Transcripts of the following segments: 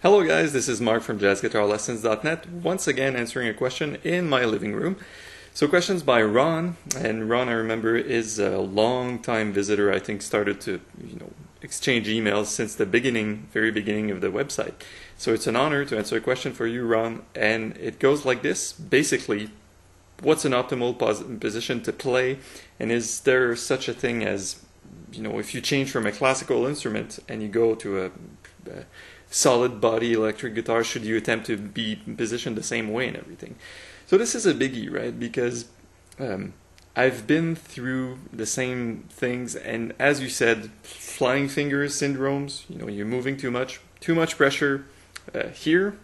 Hello guys, this is Marc from jazzguitarlessons.net, once again answering a question in my living room. So questions by Ron, and Ron, I remember, is a long-time visitor. I think started to exchange emails since the very beginning of the website. So it's an honor to answer a question for you, Ron, and it goes like this. Basically, what's an optimal position to play, and is there such a thing as, if you change from a classical instrument and you go to a solid body electric guitar, should you attempt to be positioned the same way and everything? So this is a biggie, right? Because I've been through the same things, and as you said, flying fingers syndromes, you're moving too much pressure here,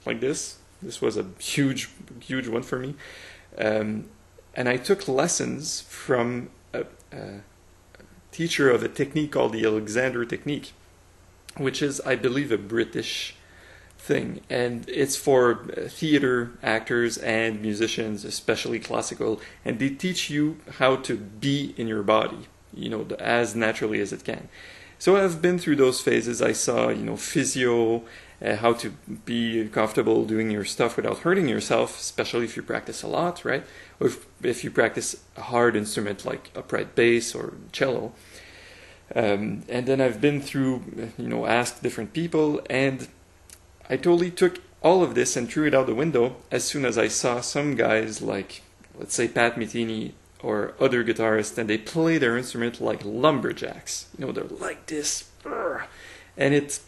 like this. This was a huge one for me. And I took lessons from a teacher of a technique called the Alexander technique, which is, I believe, a British thing, and it's for theater actors and musicians, especially classical, and they teach you how to be in your body, as naturally as it can. So I've been through those phases. I saw, physio, how to be comfortable doing your stuff without hurting yourself, especially if you practice a lot, right? Or if you practice a hard instrument like upright bass or cello. And then I've been through, asked different people, and I totally took all of this and threw it out the window as soon as I saw some guys like, let's say, Pat Metheny or other guitarists, and they play their instrument like lumberjacks. They're like this, and it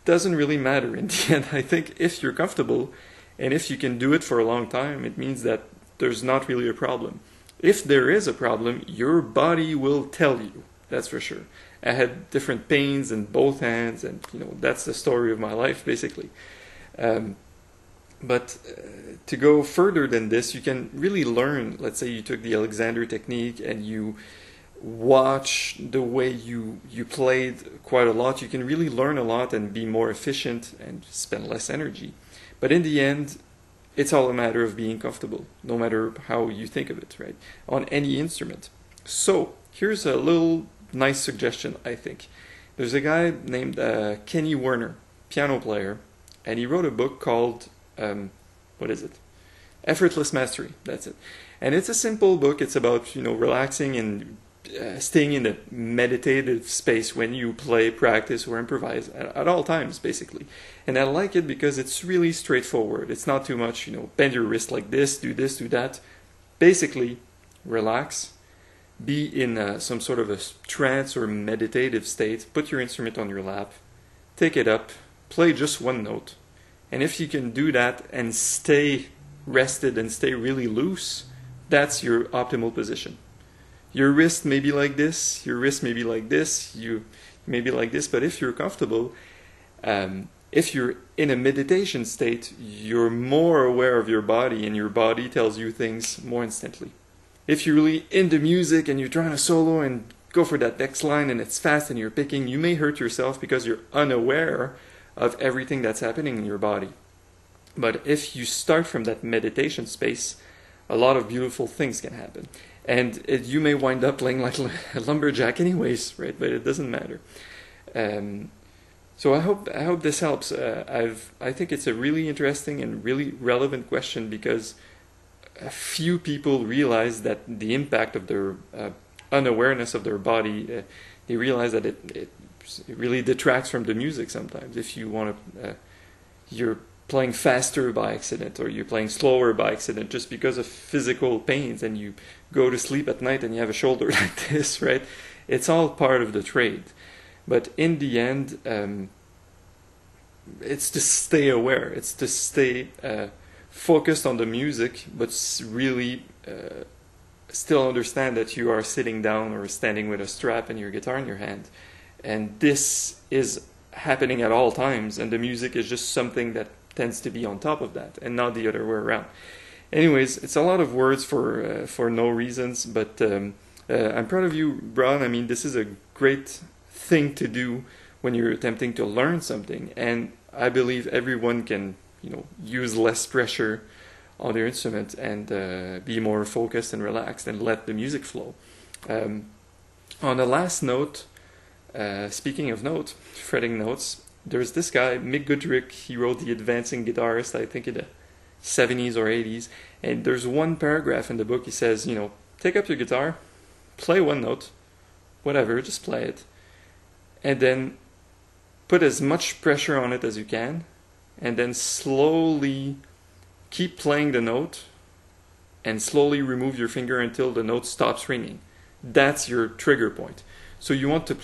doesn't really matter in the end. I think if you're comfortable and if you can do it for a long time, it means that there's not really a problem. If there is a problem, your body will tell you, that's for sure. I had different pains in both hands, and that's the story of my life, basically. But to go further than this, you can really learn. Let's say you took the Alexander technique and you watch the way you played quite a lot. You can really learn a lot and be more efficient and spend less energy. But in the end, it's all a matter of being comfortable, no matter how you think of it, right? On any instrument. So here's a little nice suggestion, I think. There's a guy named Kenny Werner, piano player, and he wrote a book called, what is it? Effortless Mastery, that's it. And it's a simple book. It's about, relaxing and staying in a meditative space when you play, practice, or improvise at all times, basically. And I like it because it's really straightforward. It's not too much, bend your wrist like this, do that. Basically, relax. Be in some sort of a trance or meditative state, put your instrument on your lap, take it up, play just one note. And if you can do that and stay rested and stay really loose, that's your optimal position. Your wrist may be like this, your wrist may be like this, you may be like this, but if you're comfortable, if you're in a meditation state, you're more aware of your body, and your body tells you things more instantly. If you're really into music and you're trying to solo and go for that next line and it's fast and you're picking, you may hurt yourself because you're unaware of everything that's happening in your body. But if you start from that meditation space, a lot of beautiful things can happen. And you may wind up playing like a lumberjack anyways, right? But it doesn't matter. So I hope this helps. I think it's a really interesting and really relevant question, because a few people realize that the impact of their unawareness of their body, they realize that it really detracts from the music sometimes. If you want to, you're playing faster by accident, or you're playing slower by accident just because of physical pains, and you go to sleep at night and you have a shoulder like this, right? It's all part of the trade. But in the end, it's to stay aware. It's to stay focused on the music, but really still understand that you are sitting down or standing with a strap and your guitar in your hand. And this is happening at all times, and the music is just something that tends to be on top of that, and not the other way around. Anyways, it's a lot of words for no reasons, but I'm proud of you, Ron. I mean, this is a great thing to do when you're attempting to learn something, and I believe everyone can use less pressure on their instrument and be more focused and relaxed and let the music flow. On the last note, speaking of notes, fretting notes, there's this guy, Mick Goodrick, he wrote The Advancing Guitarist, I think in the 70s or 80s, and there's one paragraph in the book, he says, you know, take up your guitar, play one note, whatever, just play it, and then put as much pressure on it as you can, and then slowly keep playing the note, and slowly remove your finger until the note stops ringing. That's your trigger point. So you want to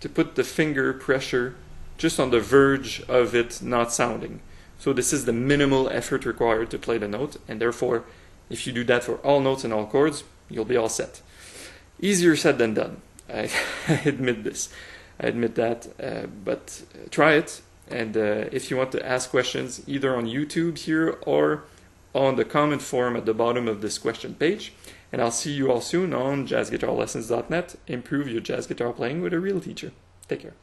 put the finger pressure just on the verge of it not sounding. So this is the minimal effort required to play the note, and therefore, if you do that for all notes and all chords, you'll be all set. Easier said than done. I admit this. I admit that, but try it. And if you want to ask questions either on YouTube here or on the comment form at the bottom of this question page. And I'll see you all soon on jazzguitarlessons.net. Improve your jazz guitar playing with a real teacher. Take care.